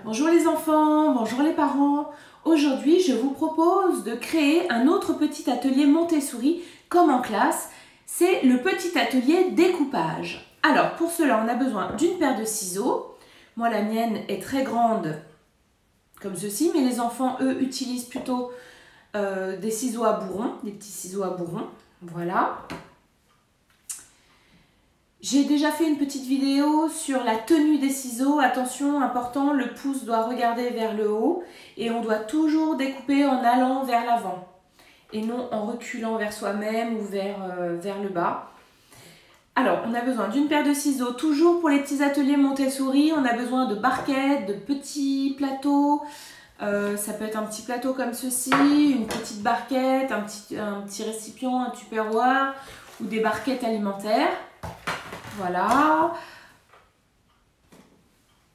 Bonjour les enfants, bonjour les parents. Aujourd'hui, je vous propose de créer un autre petit atelier Montessori comme en classe. C'est le petit atelier découpage. Alors, pour cela, on a besoin d'une paire de ciseaux. Moi, la mienne est très grande, comme ceci, mais les enfants, eux, utilisent plutôt des ciseaux à bourron, des petits ciseaux à bourron. Voilà. J'ai déjà fait une petite vidéo sur la tenue des ciseaux. Attention, important, le pouce doit regarder vers le haut et on doit toujours découper en allant vers l'avant et non en reculant vers soi-même ou vers le bas. Alors, on a besoin d'une paire de ciseaux. Toujours pour les petits ateliers Montessori, on a besoin de barquettes, de petits plateaux. Ça peut être un petit plateau comme ceci, une petite barquette, un petit récipient, un tupperware ou des barquettes alimentaires. Voilà.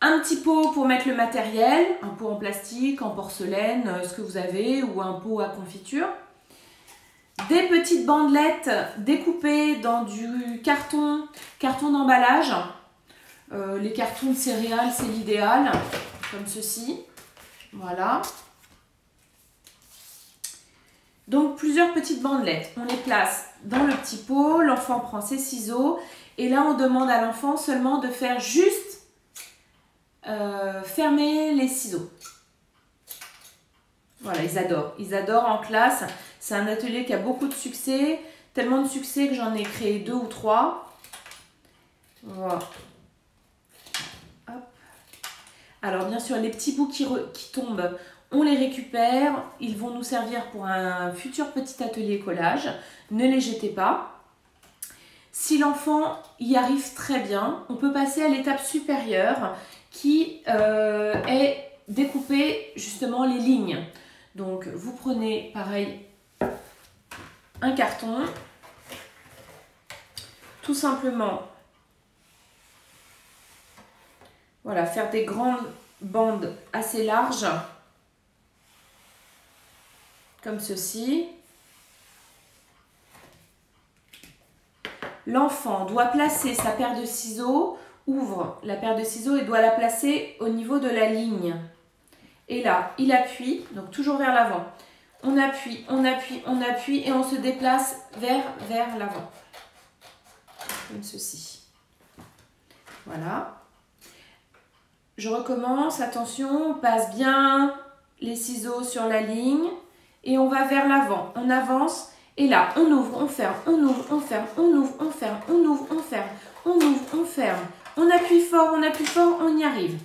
Un petit pot pour mettre le matériel, un pot en plastique, en porcelaine, ce que vous avez, ou un pot à confiture. Des petites bandelettes découpées dans du carton d'emballage. Les cartons de céréales, c'est l'idéal, comme ceci. Voilà. Donc plusieurs petites bandelettes. On les place dans le petit pot, l'enfant prend ses ciseaux. Et là, on demande à l'enfant seulement de faire juste fermer les ciseaux. Voilà, ils adorent. Ils adorent en classe. C'est un atelier qui a beaucoup de succès. Tellement de succès que j'en ai créé 2 ou 3. Voilà. Hop. Alors, bien sûr, les petits bouts qui tombent, on les récupère. Ils vont nous servir pour un futur petit atelier collage. Ne les jetez pas. Si l'enfant y arrive très bien, on peut passer à l'étape supérieure qui est découper justement les lignes. Donc vous prenez pareil un carton, tout simplement, voilà, faire des grandes bandes assez larges, comme ceci. L'enfant doit placer sa paire de ciseaux, ouvre la paire de ciseaux et doit la placer au niveau de la ligne. Et là, il appuie, donc toujours vers l'avant. On appuie, on appuie, on appuie et on se déplace vers l'avant. Comme ceci. Voilà. Je recommence, attention, on passe bien les ciseaux sur la ligne et on va vers l'avant. On avance. Et là, on ouvre, on ferme, on ouvre, on ferme, on ouvre, on ferme, on ouvre, on ferme, on ouvre, on ferme. On appuie fort, on y arrive.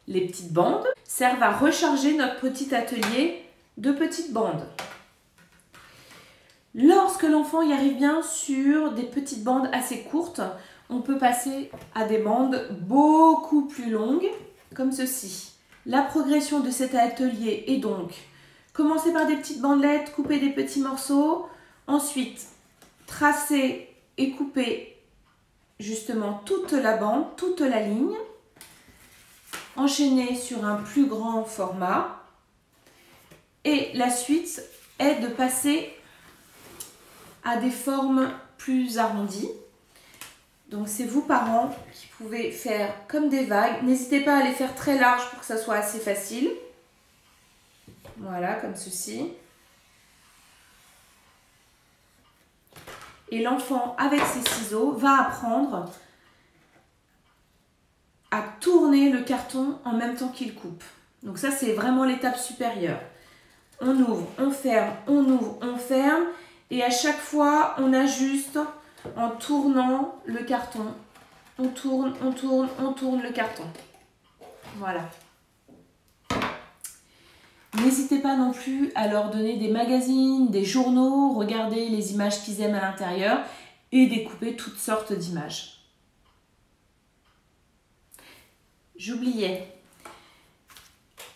Les petites bandes servent à recharger notre petit atelier de petites bandes. Lorsque l'enfant y arrive bien sur des petites bandes assez courtes, on peut passer à des bandes beaucoup plus longues, comme ceci. La progression de cet atelier est donc: commencer par des petites bandelettes, couper des petits morceaux. Ensuite, tracer et couper justement toute la bande, toute la ligne. Enchaîner sur un plus grand format. Et la suite est de passer à des formes plus arrondies. Donc c'est vous parents qui pouvez faire comme des vagues. N'hésitez pas à les faire très larges pour que ça soit assez facile. Voilà, comme ceci. Et l'enfant, avec ses ciseaux, va apprendre à tourner le carton en même temps qu'il coupe. Donc ça, c'est vraiment l'étape supérieure. On ouvre, on ferme, on ouvre, on ferme. Et à chaque fois, on ajuste en tournant le carton. On tourne, on tourne, on tourne le carton. Voilà. N'hésitez pas non plus à leur donner des magazines, des journaux, regarder les images qu'ils aiment à l'intérieur et découper toutes sortes d'images. J'oubliais.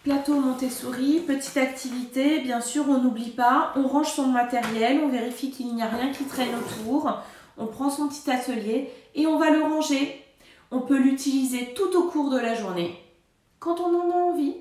Plateau Montessori, petite activité, bien sûr, on n'oublie pas, on range son matériel, on vérifie qu'il n'y a rien qui traîne autour, on prend son petit atelier et on va le ranger. On peut l'utiliser tout au cours de la journée, quand on en a envie.